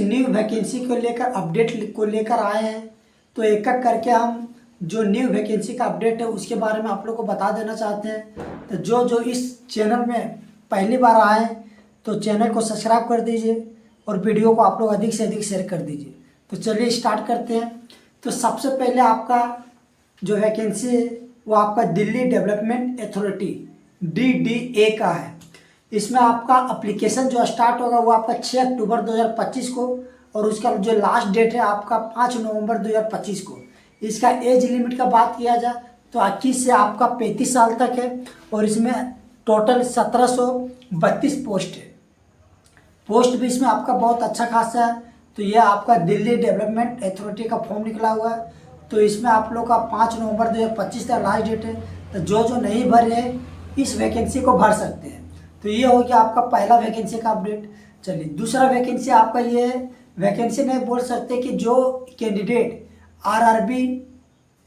New vacancy को लेकर update को लेकर आए हैं। तो एक एक करके हम जो न्यू वैकेंसी का अपडेट है उसके बारे में आप लोग को बता देना चाहते हैं। तो जो जो इस चैनल में पहली बार आए हैं तो चैनल को सब्सक्राइब कर दीजिए और वीडियो को आप लोग अधिक से अधिक शेयर कर दीजिए। तो चलिए स्टार्ट करते हैं। तो सबसे पहले आपका जो वैकेंसी है वो आपका दिल्ली डेवलपमेंट अथॉरिटी DDA का है। इसमें आपका एप्लीकेशन जो स्टार्ट होगा वो आपका 6 अक्टूबर 2025 को और उसका जो लास्ट डेट है आपका 5 नवंबर 2025 को। इसका एज लिमिट का बात किया जाए तो 21 से आपका 35 साल तक है और इसमें टोटल 1732 पोस्ट है। पोस्ट भी इसमें आपका बहुत अच्छा खासा है। तो यह आपका दिल्ली डेवलपमेंट अथॉरिटी का फॉर्म निकला हुआ है। तो इसमें आप लोग का 5 नवंबर 2025 का लास्ट डेट है। तो जो जो नहीं भरे हैं इस वैकेंसी को भर सकते हैं। तो ये हो गया आपका पहला वैकेंसी का अपडेट। चलिए दूसरा वैकेंसी आपका ये है, वैकेंसी नहीं बोल सकते कि जो candidate RRB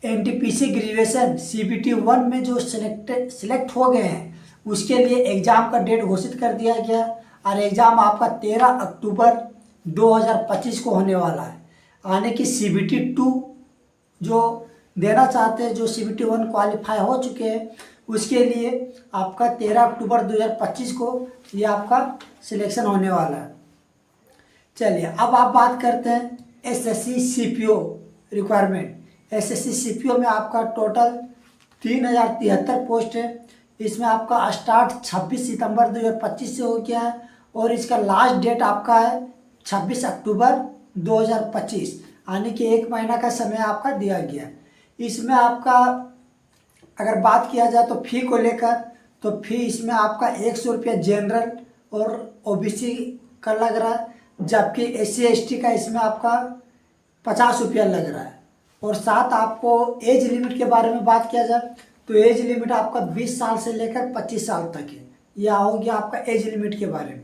NTPC graduation CBT 1 में जो सिलेक्ट हो गए हैं उसके लिए एग्ज़ाम का डेट घोषित कर दिया गया और एग्ज़ाम आपका 13 अक्टूबर 2025 को होने वाला है। यानी कि CBT 2 जो देना चाहते हैं, जो CBT 1 क्वालिफाई हो चुके हैं उसके लिए आपका 13 अक्टूबर 2025 को ये आपका सिलेक्शन होने वाला है। चलिए अब आप बात करते हैं SSC CPO requirement. SSC CPO में आपका टोटल 3073 पोस्ट है। इसमें आपका स्टार्ट 26 सितंबर 2025 से हो गया है और इसका लास्ट डेट आपका है 26 अक्टूबर 2025, यानी कि 1 महीना का समय आपका दिया गया है। इसमें आपका अगर बात किया जाए तो फ़ी को लेकर, तो फ़ी इसमें आपका 100 रुपया जनरल और OBC का लग रहा है, जबकि SC ST का इसमें आपका 50 रुपया लग रहा है। और साथ आपको एज लिमिट के बारे में बात किया जाए तो एज लिमिट आपका 20 साल से लेकर 25 साल तक है। यह हो गया आपका एज लिमिट के बारे में।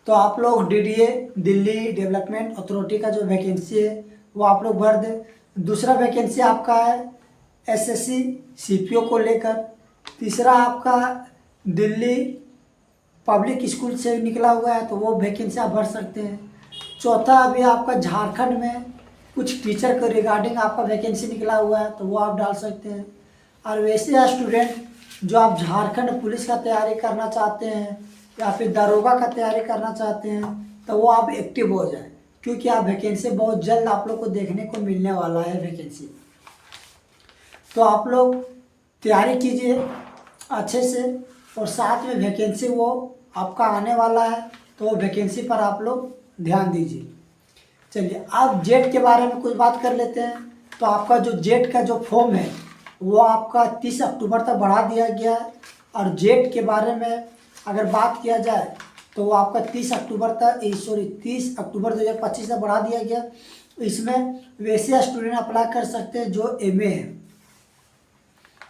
तो आप लोग DDA दिल्ली डेवलपमेंट अथॉरिटी का जो वैकेंसी है वो आप लोग भर दें। दूसरा वैकेंसी आपका है SSC CPO को लेकर। तीसरा आपका दिल्ली पब्लिक स्कूल से निकला हुआ है तो वो वैकेंसी आप भर सकते हैं। चौथा अभी आपका झारखंड में कुछ टीचर के रिगार्डिंग आपका वैकेंसी निकला हुआ है तो वो आप डाल सकते हैं। और वैसे स्टूडेंट जो आप झारखंड पुलिस का तैयारी करना चाहते हैं या फिर दरोगा का तैयारी करना चाहते हैं तो वो आप एक्टिव हो जाए, क्योंकि आप वैकेंसी बहुत जल्द आप लोग को देखने को मिलने वाला है वैकेंसी। तो आप लोग तैयारी कीजिए अच्छे से और साथ में वैकेंसी वो आपका आने वाला है तो वो वैकेंसी पर आप लोग ध्यान दीजिए। चलिए अब जेट के बारे में कुछ बात कर लेते हैं। तो आपका जो जेट का जो फॉर्म है वो आपका 30 अक्टूबर तक बढ़ा दिया गया है। और जेट के बारे में अगर बात किया जाए तो वो आपका 30 अक्टूबर 2025 तक बढ़ा दिया गया। इसमें वैसे स्टूडेंट अप्लाई कर सकते हैं जो MA है।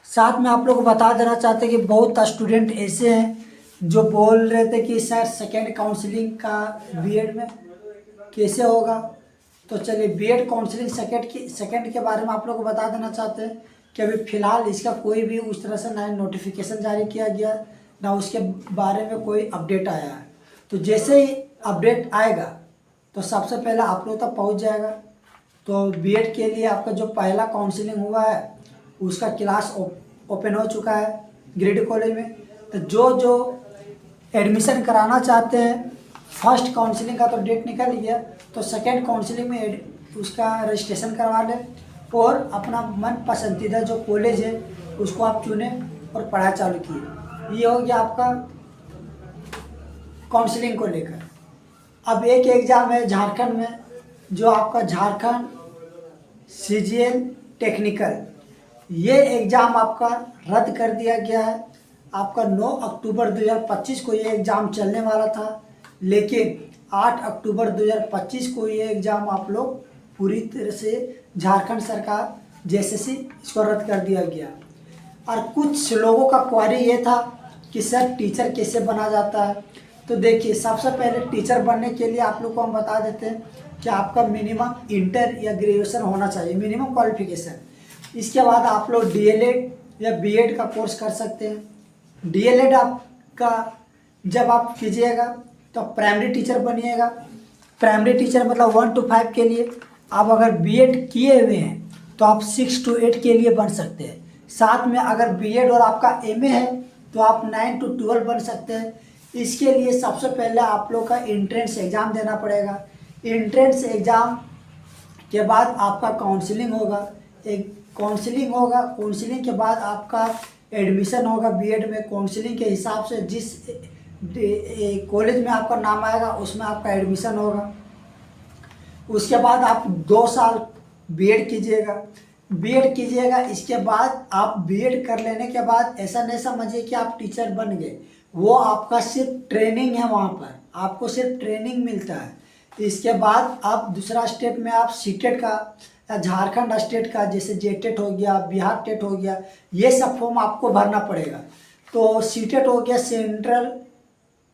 साथ में आप लोग को बता देना चाहते हैं कि बहुत स्टूडेंट ऐसे हैं जो बोल रहे थे कि सर सेकेंड काउंसलिंग का BEd में कैसे होगा। तो चलिए BEd काउंसलिंग सेकेंड के बारे में आप लोग को बता देना चाहते हैं कि अभी फ़िलहाल इसका कोई भी उस तरह से ना नोटिफिकेशन जारी किया गया ना उसके बारे में कोई अपडेट आया है। तो जैसे ही अपडेट आएगा तो सबसे पहले आप लोग तक पहुंच जाएगा। तो BEd के लिए आपका जो पहला काउंसलिंग हुआ है उसका क्लास ओपन हो चुका है ग्रेड कॉलेज में। तो जो एडमिशन कराना चाहते हैं, फर्स्ट काउंसलिंग का तो डेट निकल गया, तो सेकेंड काउंसलिंग में उसका रजिस्ट्रेशन करवा लें और अपना मन पसंदीदा जो कॉलेज है उसको आप चुने और पढ़ाई चालू किए। ये हो गया आपका काउंसलिंग को लेकर। अब एक एग्ज़ाम है झारखंड में, जो आपका झारखंड CGL टेक्निकल, ये एग्ज़ाम आपका रद्द कर दिया गया है। आपका 9 अक्टूबर 2025 को ये एग्ज़ाम चलने वाला था, लेकिन 8 अक्टूबर 2025 को ये एग्ज़ाम आप लोग पूरी तरह से झारखंड सरकार JSSC इसको रद्द कर दिया गया। और कुछ लोगों का क्वेरी ये था कि सर टीचर कैसे बना जाता है। तो देखिए सबसे पहले टीचर बनने के लिए आप लोग को हम बता देते हैं कि आपका मिनिमम इंटर या ग्रेजुएशन होना चाहिए, मिनिमम क्वालिफिकेशन। इसके बाद आप लोग DLED या BEd का कोर्स कर सकते हैं। DLED आपका जब आप कीजिएगा तो प्राइमरी टीचर बनिएगा प्राइमरी टीचर मतलब 1 to 5 के लिए। आप अगर बीएड किए हुए हैं तो आप 6 to 8 के लिए बन सकते हैं। साथ में अगर बीएड और आपका एमए है तो आप 9 to 12 बन सकते हैं। इसके लिए सबसे पहले आप लोग का एंट्रेंस एग्ज़ाम देना पड़ेगा। एंट्रेंस एग्ज़ाम के बाद आपका काउंसलिंग होगा। एक काउंसलिंग होगा, काउंसलिंग के बाद आपका एडमिशन होगा बीएड में। काउंसलिंग के हिसाब से जिस कॉलेज में आपका नाम आएगा उसमें आपका एडमिशन होगा। उसके बाद आप 2 साल बीएड कीजिएगा। इसके बाद आप बीएड कर लेने के बाद ऐसा नहीं समझिए कि आप टीचर बन गए, वो आपका सिर्फ ट्रेनिंग है, वहाँ पर आपको सिर्फ ट्रेनिंग मिलता है। इसके बाद आप दूसरा स्टेप में आप सीटेट का या झारखंड स्टेट का जैसे जेटेट हो गया, बिहार टेट हो गया, ये सब फॉर्म आपको भरना पड़ेगा। तो सीटेट हो गया central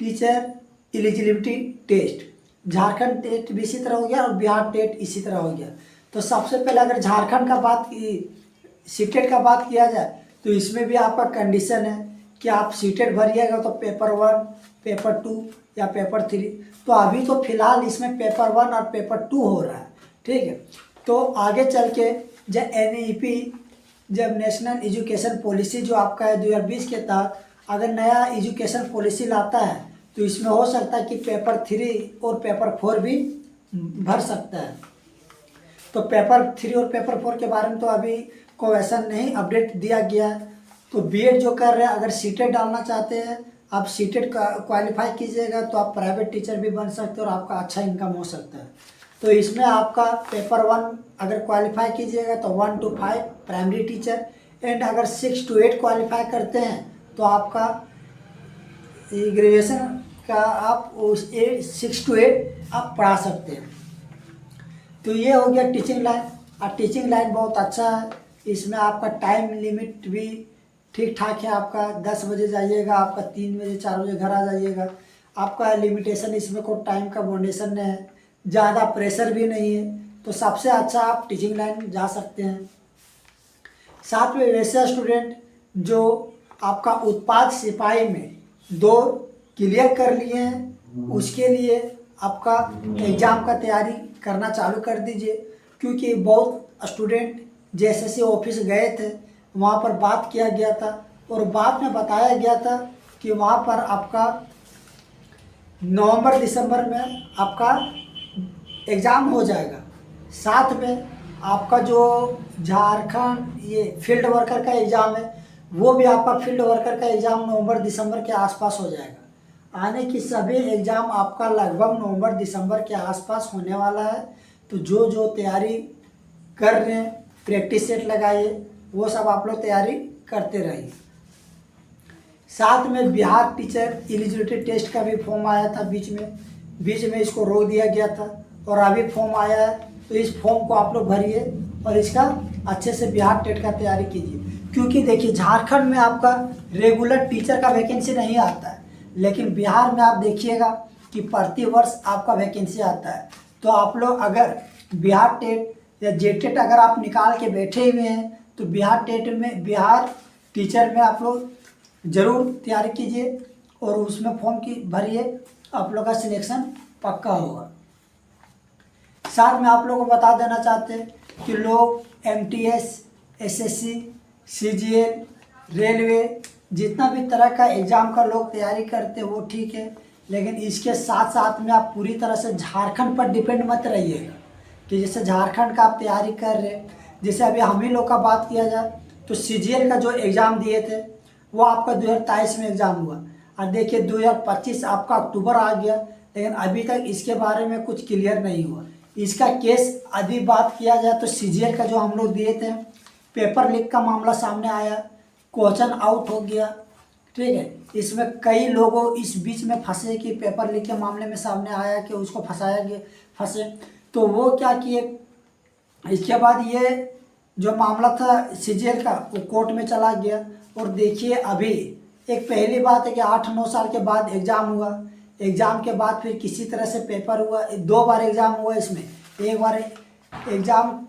teacher eligibility test, Jharkhand TET भी इसी तरह हो गया और बिहार टेट इसी तरह हो गया। तो सबसे पहले अगर झारखंड का सीटेट का बात किया जाए तो इसमें भी आपका कंडीशन है कि आप सीटेट भरिएगा तो पेपर 1, पेपर 2 या पेपर 3। तो अभी तो फिलहाल इसमें पेपर 1 और पेपर 2 हो रहा है, ठीक है। तो आगे चल के जब NEP, जब नेशनल एजुकेशन पॉलिसी जो आपका है 2020 के तहत अगर नया एजुकेशन पॉलिसी लाता है तो इसमें हो सकता है कि पेपर 3 और पेपर 4 भी भर सकता है। तो पेपर 3 और पेपर 4 के बारे में तो अभी कोई ऐसा नहीं अपडेट दिया गया है। तो बीएड जो कर रहे हैं अगर सीटेट डालना चाहते हैं, आप सीटेट क्वालिफाई कीजिएगा तो आप प्राइवेट टीचर भी बन सकते हैं और आपका अच्छा इनकम हो सकता है। तो इसमें आपका पेपर 1 अगर क्वालिफाई कीजिएगा तो 1 to 5 प्राइमरी टीचर, एंड अगर 6 to 8 क्वालिफाई करते हैं तो आपका ग्रेजुएशन का आप उस 6 to 8 आप पढ़ा सकते हैं। तो ये हो गया टीचिंग लाइन। और टीचिंग लाइन बहुत अच्छा है, इसमें आपका टाइम लिमिट भी ठीक ठाक है। आपका 10 बजे जाइएगा, आपका 3 बजे 4 बजे घर आ जाइएगा। आपका लिमिटेशन इसमें कोई टाइम का बाउंडेशन नहीं है, ज़्यादा प्रेशर भी नहीं है। तो सबसे अच्छा आप टीचिंग लाइन जा सकते हैं। साथ में वैसे स्टूडेंट जो आपका उत्पाद सिपाही में 2 क्लियर कर लिए हैं, उसके लिए आपका एग्ज़ाम का तैयारी करना चालू कर दीजिए। क्योंकि बहुत स्टूडेंट JSSC ऑफिस गए थे, वहाँ पर बात किया गया था और बाद में बताया गया था कि वहाँ पर आपका नवंबर दिसंबर में आपका एग्ज़ाम हो जाएगा। साथ में आपका जो झारखंड ये फील्ड वर्कर का एग्ज़ाम है वो भी आपका फील्ड वर्कर का एग्ज़ाम नवंबर दिसंबर के आसपास हो जाएगा। आने की सभी एग्ज़ाम आपका लगभग नवंबर दिसंबर के आसपास होने वाला है। तो जो तैयारी कर रहे हैं प्रैक्टिस सेट लगाइए, वो सब आप लोग तैयारी करते रहिए। साथ में बिहार टीचर एलिजिबिलिटी टेस्ट का भी फॉर्म आया था बीच में इसको रोक दिया गया था और अभी फॉर्म आया है। तो इस फॉर्म को आप लोग भरिए और इसका अच्छे से बिहार टेट का तैयारी कीजिए। क्योंकि देखिए झारखंड में आपका रेगुलर टीचर का वैकेंसी नहीं आता है, लेकिन बिहार में आप देखिएगा कि प्रति वर्ष आपका वैकेंसी आता है। तो आप लोग अगर बिहार टेट या जेटेट अगर आप निकाल के बैठे हुए हैं तो बिहार टीचर में आप लोग ज़रूर तैयारी कीजिए और उसमें फॉर्म की भरिए, आप लोग का सिलेक्शन पक्का होगा। साथ में आप लोगों को बता देना चाहते हैं कि लोग MTS, SSC, CGL, रेलवे जितना भी तरह का एग्ज़ाम का लोग तैयारी करते हैं वो ठीक है, लेकिन इसके साथ साथ में आप पूरी तरह से झारखंड पर डिपेंड मत रहिएगा। कि जैसे झारखंड का आप तैयारी कर रहे हैं, जैसे अभी हम ही लोग का बात किया जाए तो CGL का जो एग्ज़ाम दिए थे वो आपका 2023 में एग्ज़ाम हुआ और देखिए 2025 आपका अक्टूबर आ गया, लेकिन अभी तक इसके बारे में कुछ क्लियर नहीं हुआ। इसका केस अभी बात किया जाए तो CGL का जो हम लोग दिए थे पेपर लीक का मामला सामने आया, क्वेश्चन आउट हो गया, ठीक है। इसमें कई लोगों इस बीच में फंसे कि पेपर लीक के मामले में सामने आया कि उसको फंसे तो वो क्या किए, इसके बाद ये जो मामला था CGL का वो कोर्ट में चला गया। और देखिए अभी एक पहली बात है कि 8-9 साल के बाद एग्ज़ाम हुआ, एग्ज़ाम के बाद फिर किसी तरह से पेपर हुआ, 2 बार एग्ज़ाम हुआ इसमें, एक बार एग्ज़ाम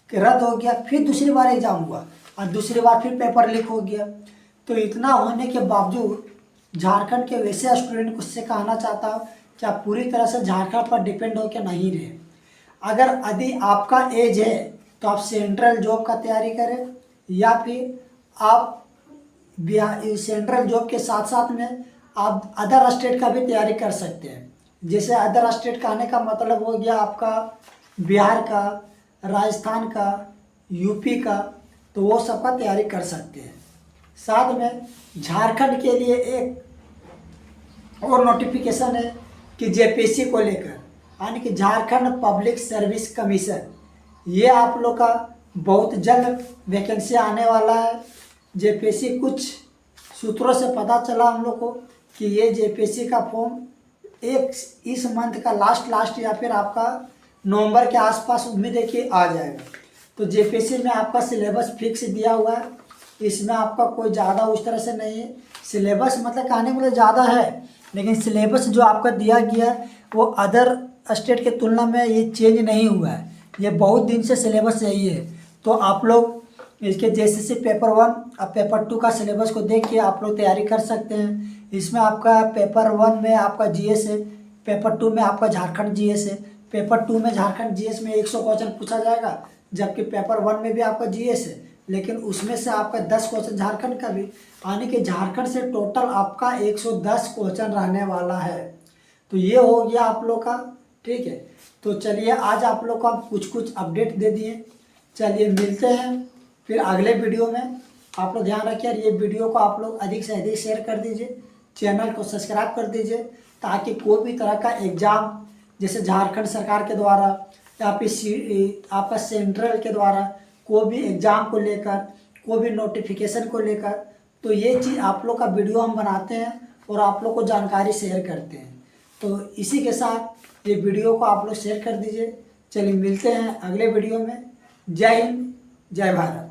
रद्द हो गया, फिर दूसरी बार एग्ज़ाम हुआ और दूसरी बार फिर पेपर लीक हो गया। तो इतना होने के बावजूद झारखंड के वैसे स्टूडेंट को उससे कहना चाहता हूँ क्या पूरी तरह से झारखंड पर डिपेंड हो के नहीं रहे। अगर यदि आपका एज है तो आप सेंट्रल जॉब का तैयारी करें, या फिर आप सेंट्रल जॉब के साथ साथ में आप अदर स्टेट का भी तैयारी कर सकते हैं। जैसे अदर स्टेट का आने का मतलब हो गया आपका बिहार का, राजस्थान का, यूपी का, तो वो सब का तैयारी कर सकते हैं। साथ में झारखंड के लिए एक और नोटिफिकेशन है कि जेपीएससी को लेकर, यानी कि झारखंड पब्लिक सर्विस कमीशन, ये आप लोग का बहुत जल्द वैकेंसी आने वाला है। जेपीएससी कुछ सूत्रों से पता चला हम लोग को कि ये जेपीएससी का फॉर्म इस मंथ का लास्ट या फिर आपका नवंबर के आसपास उम्मीद है कि आ जाएगा। तो जेपीएससी में आपका सिलेबस फिक्स दिया हुआ है, इसमें आपका कोई ज़्यादा उस तरह से नहीं है। सिलेबस मतलब कहने के लिए ज़्यादा है, लेकिन सिलेबस जो आपका दिया गया है वो अदर स्टेट के तुलना में ये चेंज नहीं हुआ है, ये बहुत दिन से सिलेबस यही है। तो आप लोग इसके जेएसएससी पेपर 1 और पेपर 2 का सिलेबस को देख के आप लोग तैयारी कर सकते हैं। इसमें आपका पेपर 1 में आपका जीएस है, पेपर 2 में आपका झारखंड जीएस है। पेपर 2 में झारखंड जीएस में 100 क्वेश्चन पूछा जाएगा, जबकि पेपर 1 में भी आपका जीएस है, लेकिन उसमें से आपका 10 क्वेश्चन झारखंड का भी, यानी कि झारखंड से टोटल आपका 110 क्वेश्चन रहने वाला है। तो ये हो गया आप लोग का, ठीक है। तो चलिए आज आप लोग को हम कुछ अपडेट दे दिए। चलिए मिलते हैं फिर अगले वीडियो में। आप लोग ध्यान रखिए, ये वीडियो को आप लोग अधिक से अधिक शेयर कर दीजिए, चैनल को सब्सक्राइब कर दीजिए, ताकि कोई भी तरह का एग्ज़ाम जैसे झारखंड सरकार के द्वारा या फिर आपका सेंट्रल के द्वारा कोई भी एग्ज़ाम को लेकर, कोई भी नोटिफिकेशन को लेकर, तो ये चीज़ आप लोग का वीडियो हम बनाते हैं और आप लोग को जानकारी शेयर करते हैं। तो इसी के साथ ये वीडियो को आप लोग शेयर कर दीजिए। चलिए मिलते हैं अगले वीडियो में। जय हिंद, जय भारत।